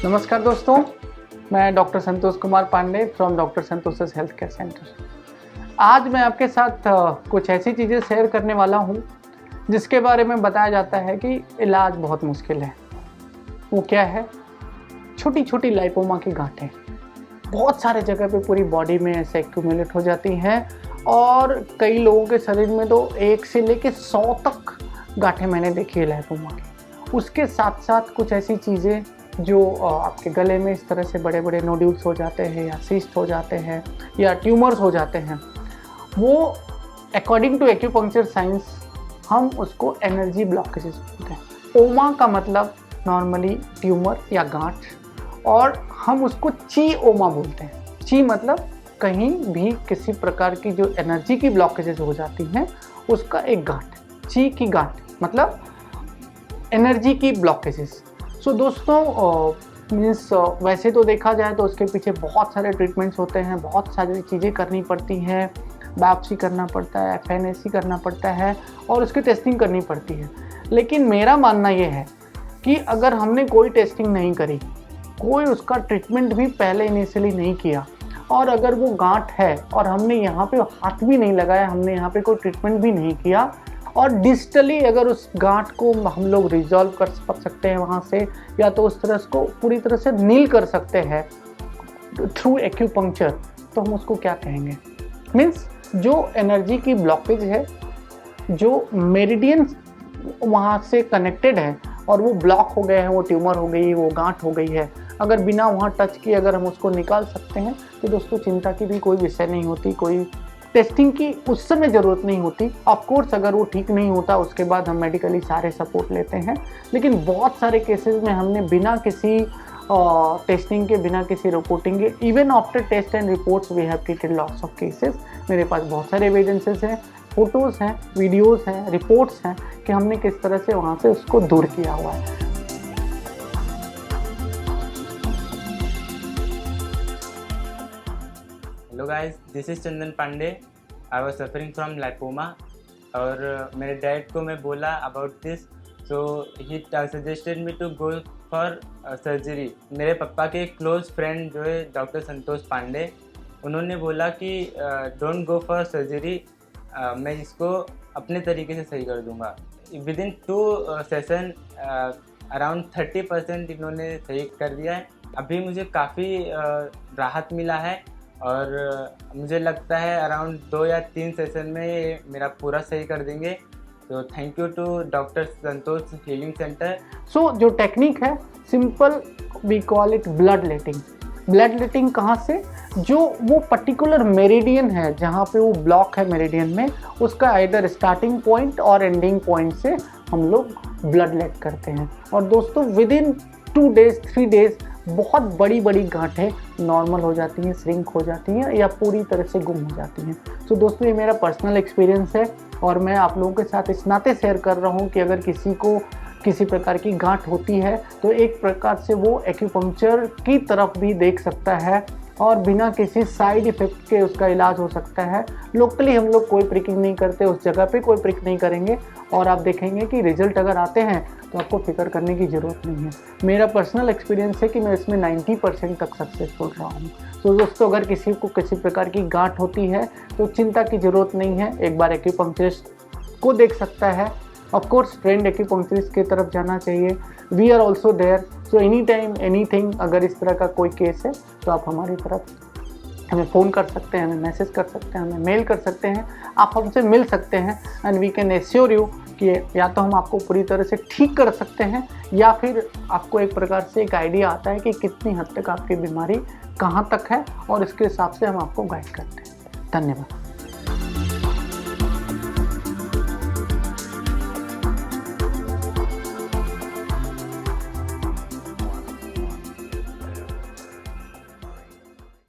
नमस्कार दोस्तों, मैं doctor Santosh Kumar Pandey from doctor Santosh health care centre. आज मैं आपके साथ कुछ ऐसी चीज़ें शेयर करने वाला हूं जिसके बारे में बताया जाता है कि इलाज बहुत मुश्किल है। वो क्या है? छोटी छोटी लाइपोमा की गांठें बहुत सारे जगह पे पूरी बॉडी में ऐसे एक्यूमुलेट हो जाती हैं और कई लोगों के शरीर में तो 1 से लेकर 100 तक गांठें मैंने देखी है लाइपोमा की। उसके साथ साथ कुछ ऐसी चीज़ें जो आपके गले में इस तरह से बड़े बड़े नोड्यूल्स हो जाते हैं या सिस्ट हो जाते हैं या ट्यूमर्स हो जाते हैं, वो अकॉर्डिंग टू एक्यूपंक्चर साइंस हम उसको एनर्जी ब्लॉकेजेस बोलते हैं। ओमा का मतलब नॉर्मली ट्यूमर या गांठ, और हम उसको ची ओमा बोलते हैं। ची मतलब कहीं भी किसी प्रकार की जो एनर्जी की ब्लॉकेजेस हो जाती हैं उसका एक गांठ। ची की गांठ मतलब एनर्जी की ब्लॉकेजेस। सो दोस्तों मीन्स वैसे तो देखा जाए तो उसके पीछे बहुत सारे ट्रीटमेंट्स होते हैं, बहुत सारी चीज़ें करनी पड़ती हैं, बायोप्सी करना पड़ता है, FNAC करना पड़ता है और उसकी टेस्टिंग करनी पड़ती है। लेकिन मेरा मानना ये है कि अगर हमने कोई टेस्टिंग नहीं करी, कोई उसका ट्रीटमेंट भी पहले इनिशियली नहीं किया, और अगर वो गांठ है और हमने यहाँ पे हाथ भी नहीं लगाया, हमने यहाँ पे कोई ट्रीटमेंट भी नहीं किया, और डिजिटली अगर उस गांठ को हम लोग रिजॉल्व कर सकते हैं वहाँ से, या तो उस तरह को पूरी तरह से नील कर सकते हैं थ्रू एक्यूपंक्चर, तो हम उसको क्या कहेंगे? मीन्स जो एनर्जी की ब्लॉकेज है, जो मेरिडियन वहाँ से कनेक्टेड है और वो ब्लॉक हो गए हैं, वो ट्यूमर हो गई, वो गांठ हो गई है, अगर बिना वहाँ टच किए अगर हम उसको निकाल सकते हैं तो दोस्तों चिंता की भी कोई विषय नहीं होती, कोई टेस्टिंग की उस समय ज़रूरत नहीं होती। ऑफ कोर्स अगर वो ठीक नहीं होता उसके बाद हम मेडिकली सारे सपोर्ट लेते हैं, लेकिन बहुत सारे केसेस में हमने बिना किसी टेस्टिंग के, बिना किसी रिपोर्टिंग के, even after test and reports we have treated lots of cases. मेरे पास बहुत सारे एविडेंसेस हैं, फोटोज़ हैं, वीडियोज़ हैं, रिपोर्ट्स हैं कि हमने किस तरह से वहाँ से उसको दूर किया हुआ है। Hello guys, this is Chandan Pandey. I was suffering from lipoma और मेरे डैड को मैं बोला about this, so he suggested me to go for surgery. मेरे पापा के क्लोज फ्रेंड जो है डॉक्टर संतोष पांडे, उन्होंने बोला कि डोंट गो फॉर सर्जरी, मैं इसको अपने तरीके से सही कर दूंगा। विद इन 2 सेशन अराउंड 30% इन्होंने सही कर दिया है। अभी मुझे काफ़ी राहत मिला है और मुझे लगता है अराउंड 2 या 3 सेशन में मेरा पूरा सही कर देंगे। तो thank you to doctor Santosh healing centre. So जो टेक्निक है simple, we call it bloodletting. Bloodletting कहाँ से? जो वो पर्टिकुलर मेरिडियन है जहाँ पे वो ब्लॉक है मेरिडियन में, उसका आइदर स्टार्टिंग पॉइंट और एंडिंग पॉइंट से हम लोग ब्लड लेट करते हैं। और दोस्तों विद इन 2 डेज 3 डेज बहुत बड़ी बड़ी गांठें नॉर्मल हो जाती हैं, श्रिंक हो जाती हैं या पूरी तरह से गुम हो जाती हैं। तो दोस्तों ये मेरा पर्सनल एक्सपीरियंस है और मैं आप लोगों के साथ इस नाते शेयर कर रहा हूँ कि अगर किसी को किसी प्रकार की गांठ होती है तो एक प्रकार से वो एक्यूपंक्चर की तरफ भी देख सकता है और बिना किसी साइड इफ़ेक्ट के उसका इलाज हो सकता है। लोकली हम लोग कोई प्रिकिंग नहीं करते, उस जगह पे कोई प्रिक नहीं करेंगे और आप देखेंगे कि रिजल्ट अगर आते हैं तो आपको फिक्र करने की ज़रूरत नहीं है। मेरा पर्सनल एक्सपीरियंस है कि मैं इसमें 90% तक सक्सेसफुल रहा हूँ। तो दोस्तों अगर किसी को किसी प्रकार की गांठ होती है तो चिंता की ज़रूरत नहीं है, एक बार एक्यूपंक्चरिस्ट को देख सकता है। ऑफ कोर्स ट्रेंड एक्यूपंक्चरिस्ट की तरफ जाना चाहिए। We are also there, so any time anything, अगर इस तरह का कोई केस है तो आप हमारी तरफ हमें फ़ोन कर सकते हैं, हमें मैसेज कर सकते हैं, हमें मेल कर सकते हैं, आप हमसे मिल सकते हैं and we can assure you कि या तो हम आपको पूरी तरह से ठीक कर सकते हैं या फिर आपको एक प्रकार से एक आइडिया आता है कि कितनी हद तक आपकी बीमारी कहाँ तक है और इसके हिसाब से हम आपको गाइड करते हैं। धन्यवाद।